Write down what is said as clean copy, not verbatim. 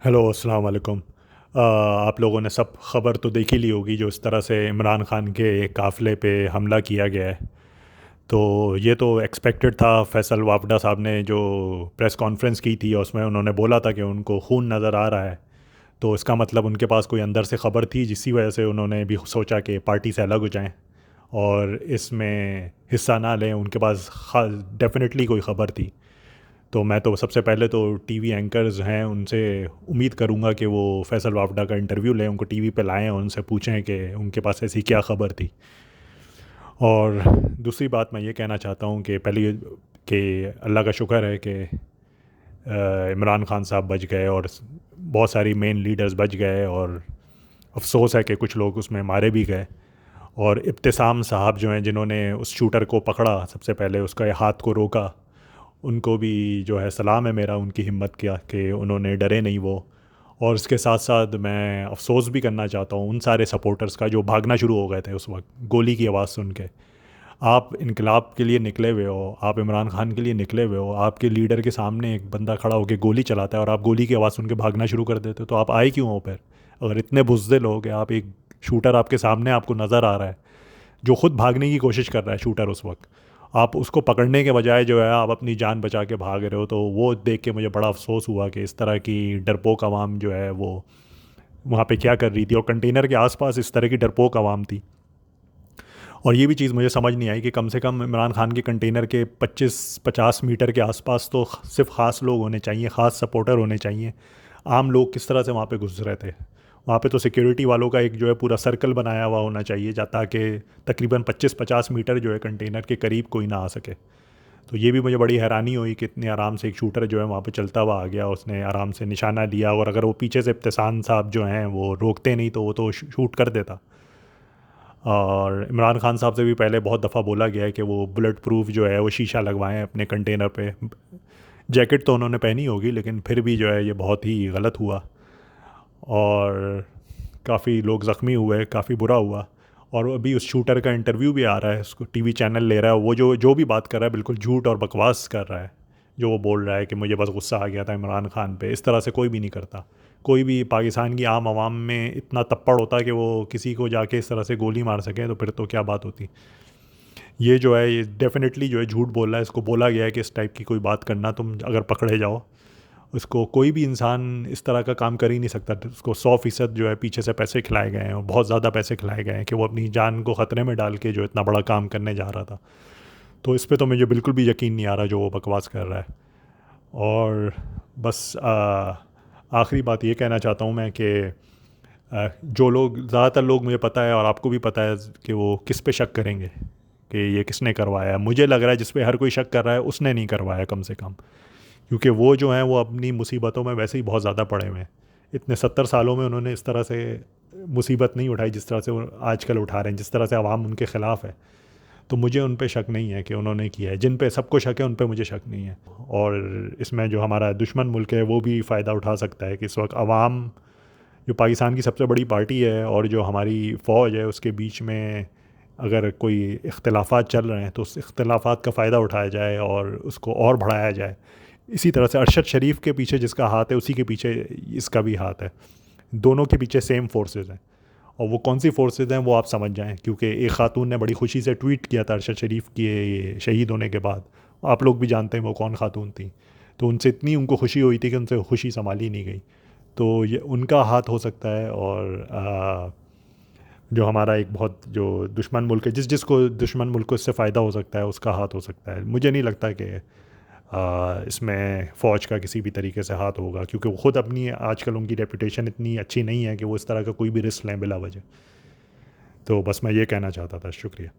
Hello, अस्सलाम वालेकुम। आप लोगों ने सब ख़बर तो देख ही ली होगी जो इस तरह से इमरान ख़ान के काफ़िले पे हमला किया गया है। तो ये तो एक्सपेक्टेड था। फैसल वापडा साहब ने जो प्रेस कॉन्फ्रेंस की थी उसमें उन्होंने बोला था कि उनको खून नज़र आ रहा है। तो इसका मतलब उनके पास कोई अंदर से ख़बर थी, जिसकी वजह से उन्होंने भी सोचा कि पार्टी से अलग हो जाएं और इसमें हिस्सा ना लें। उनके पास डेफिनेटली कोई ख़बर थी। तो मैं तो सबसे पहले तो टीवी एंकर्स हैं उनसे उम्मीद करूंगा कि वो फैसल वापडा का इंटरव्यू लें, उनको टीवी पे लाएं और उनसे पूछें कि उनके पास ऐसी क्या ख़बर थी। और दूसरी बात मैं ये कहना चाहता हूँ कि पहले कि अल्लाह का शुक्र है कि इमरान खान साहब बच गए और बहुत सारी मेन लीडर्स बच गए। और अफसोस है कि कुछ लोग उसमें मारे भी गए। और इब्तिसाम साहब जो हैं जिन्होंने उस शूटर को पकड़ा, सबसे पहले उसका हाथ को रोका, उनको भी जो है सलाम है मेरा उनकी हिम्मत किया कि उन्होंने डरे नहीं वो। और इसके साथ साथ मैं अफसोस भी करना चाहता हूँ उन सारे सपोर्टर्स का जो भागना शुरू हो गए थे उस वक्त गोली की आवाज़ सुन के। आप इनकलाब के लिए निकले हुए हो, आप इमरान खान के लिए निकले हुए हो, आपके लीडर के सामने एक बंदा खड़ा होकर गोली चलाता है और आप गोली की आवाज़ सुन के भागना शुरू कर देते हो, तो आप आए क्यों हो फिर? अगर इतने बुज़दिल हो कि आप एक शूटर आपके सामने आपको नज़र आ रहा है जो खुद भागने की कोशिश कर रहा है शूटर उस वक्त, आप उसको पकड़ने के बजाय जो है आप अपनी जान बचा के भाग रहे हो, तो वो देख के मुझे बड़ा अफसोस हुआ कि इस तरह की डरपोक आवाम जो है वो वहाँ पे क्या कर रही थी। और कंटेनर के आसपास इस तरह की डरपोक आवाम थी। और ये भी चीज़ मुझे समझ नहीं आई कि कम से कम इमरान खान के कंटेनर के 25-50 मीटर के आसपास तो सिर्फ ख़ास लोग होने चाहिए, ख़ास सपोर्टर होने चाहिए। आम लोग किस तरह से वहाँ पे घुस रहे थे? वहाँ पे तो सिक्योरिटी वालों का एक जो है पूरा सर्कल बनाया हुआ होना चाहिए ताकि तकरीबन 25-50 मीटर जो है कंटेनर के करीब कोई ना आ सके। तो ये भी मुझे बड़ी हैरानी हुई कि इतने आराम से एक शूटर जो है वहाँ पे चलता हुआ आ गया, उसने आराम से निशाना लिया और अगर वो पीछे से इब्तिसाम साहब जो हैं वो रोकते नहीं तो वो तो शूट कर देता। और इमरान खान साहब से भी पहले बहुत दफ़ा बोला गया है कि वो बुलेट प्रूफ जो है वो शीशा लगवाएं अपने कंटेनर पे। जैकेट तो उन्होंने पहनी होगी लेकिन फिर भी जो है ये बहुत ही गलत हुआ। और काफ़ी लोग ज़ख्मी हुए, काफ़ी बुरा हुआ। और अभी उस शूटर का इंटरव्यू भी आ रहा है, उसको टीवी चैनल ले रहा है, वो जो जो भी बात कर रहा है बिल्कुल झूठ और बकवास कर रहा है। जो वो बोल रहा है कि मुझे बस गुस्सा आ गया था इमरान खान पे, इस तरह से कोई भी नहीं करता। कोई भी पाकिस्तान की आम आवाम में इतना तप्पड़ होता कि वो किसी को जाके इस तरह से गोली मार सके, तो फिर तो क्या बात होती। ये जो है ये डेफिनेटली जो है झूठ बोल रहा है। इसको बोला गया है कि इस टाइप की कोई बात करना तुम अगर पकड़े जाओ, उसको कोई भी इंसान इस तरह का काम कर ही नहीं सकता। उसको 100% जो है पीछे से पैसे खिलाए गए हैं और बहुत ज़्यादा पैसे खिलाए गए हैं कि वो अपनी जान को ख़तरे में डाल के जो इतना बड़ा काम करने जा रहा था। तो इस पे तो मुझे बिल्कुल भी यकीन नहीं आ रहा जो वो बकवास कर रहा है। और बस आखिरी बात ये कहना चाहता हूँ मैं कि जो लोग ज़्यादातर लोग मुझे पता है और आपको भी पता है कि वो किस पे शक करेंगे कि ये किसने करवाया है। मुझे लग रहा है जिस पे हर कोई शक कर रहा है उसने नहीं करवाया कम से कम, क्योंकि वो जो हैं वो अपनी मुसीबतों में वैसे ही बहुत ज़्यादा पड़े हुए हैं। इतने 70 सालों में उन्होंने इस तरह से मुसीबत नहीं उठाई जिस तरह से वो आजकल उठा रहे हैं, जिस तरह से आवाम उनके ख़िलाफ़ है। तो मुझे उन पे शक नहीं है कि उन्होंने किया है। जिन पे सबको शक है उन पे मुझे शक नहीं है। और इसमें जो हमारा दुश्मन मुल्क है वो भी फ़ायदा उठा सकता है कि इस वक्त आवाम जो पाकिस्तान की सबसे बड़ी पार्टी है और जो हमारी फ़ौज है उसके बीच में अगर कोई इख्तलाफात चल रहे हैं तो उस इख्तलाफात का फ़ायदा उठाया जाए और उसको और बढ़ाया जाए। इसी तरह से अरशद शरीफ के पीछे जिसका हाथ है उसी के पीछे इसका भी हाथ है। दोनों के पीछे सेम फोर्सेस हैं। और वो कौन सी फोर्सेस हैं वो आप समझ जाएं, क्योंकि एक खातून ने बड़ी खुशी से ट्वीट किया था अरशद शरीफ के शहीद होने के बाद। आप लोग भी जानते हैं वो कौन खातून थी। तो उनसे इतनी उनको खुशी हुई थी कि उनसे खुशी संभाली नहीं गई। तो ये उनका हाथ हो सकता है। और जो हमारा एक बहुत जो दुश्मन मुल्क है जिसको दुश्मन मुल्क को इससे फ़ायदा हो सकता है उसका हाथ हो सकता है। मुझे नहीं लगता कि इसमें फ़ौज का किसी भी तरीके से हाथ होगा, क्योंकि वो ख़ुद अपनी आजकल उनकी रेपुटेशन इतनी अच्छी नहीं है कि वो इस तरह का कोई भी रिस्क लें बिला वजह। तो बस मैं ये कहना चाहता था। शुक्रिया।